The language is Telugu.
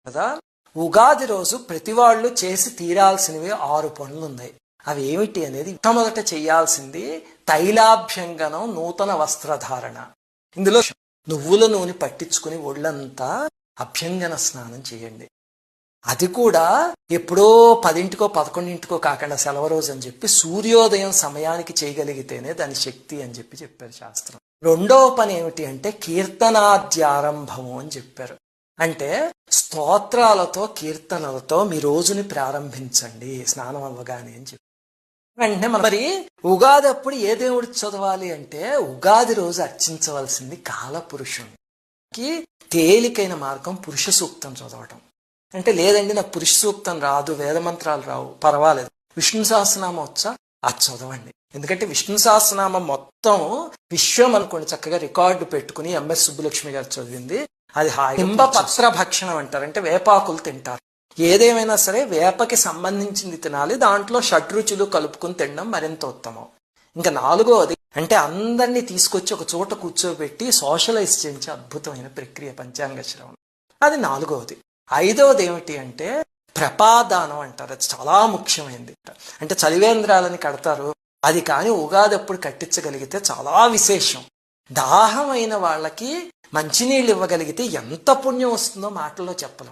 కదా. ఉగాది రోజు ప్రతి వాళ్ళు చేసి తీరాల్సినవి 6 పనులు ఉన్నాయి. అవి ఏమిటి అనేది మొట్టమొదట చెయ్యాల్సింది తైలాభ్యంగనం, నూతన వస్త్రధారణ. ఇందులో నువ్వుల నూనె పట్టించుకుని ఒళ్ళంతా అభ్యంగన స్నానం చేయండి. అది కూడా ఎప్పుడో 10కో 11కో కాకుండా సెలవు రోజు అని చెప్పి సూర్యోదయం సమయానికి చేయగలిగితేనే దాని శక్తి అని చెప్పారు శాస్త్రం. రెండవ పని ఏమిటి అంటే కీర్తనాద్యారంభము అని చెప్పారు. అంటే స్తోత్రాలతో కీర్తనలతో మీ రోజుని ప్రారంభించండి స్నానం అవ్వగానే అని చెప్పి. వెంటనే మరి ఉగాది అప్పుడు ఏ దేవుడు చదవాలి అంటే ఉగాది రోజు అర్చించవలసింది కాలపురుషునికి తేలికైన మార్గం పురుష సూక్తం చదవటం. అంటే లేదండి నాకు పురుష సూక్తం రాదు, వేదమంత్రాలు రావు, పర్వాలేదు, విష్ణు సహస్రనామం వచ్చా అది చదవండి. ఎందుకంటే విష్ణు సహస్రనామం మొత్తం విశ్వం అనుకోండి చక్కగా రికార్డు పెట్టుకుని ఎంఎస్ సుబ్బులక్ష్మి గారు చదివింది. అది హింబ పత్ర భక్షణం అంటారు. అంటే వేపాకులు తింటారు. ఏదేమైనా సరే వేపకి సంబంధించింది తినాలి, దాంట్లో షడ్రుచులు కలుపుకుని తినడం మరింత ఉత్తమం. ఇంకా 4వది అంటే అందరినీ తీసుకొచ్చి ఒక చోట కూర్చోబెట్టి సోషలైజ్ చేయించే అద్భుతమైన ప్రక్రియ పంచాంగ శ్రవణం. అది 4వది. 5వది ఏమిటి అంటే ప్రపాదానం అంటారు. అది చాలా ముఖ్యమైనది. అంటే చలివేంద్రాలని కడతారు, అది కానీ ఉగాది అప్పుడు కట్టించగలిగితే చాలా విశేషం. దాహమైన వాళ్ళకి మంచినీళ్ళు ఇవ్వగలిగితే ఎంత పుణ్యం వస్తుందో మాటల్లో చెప్పలేం.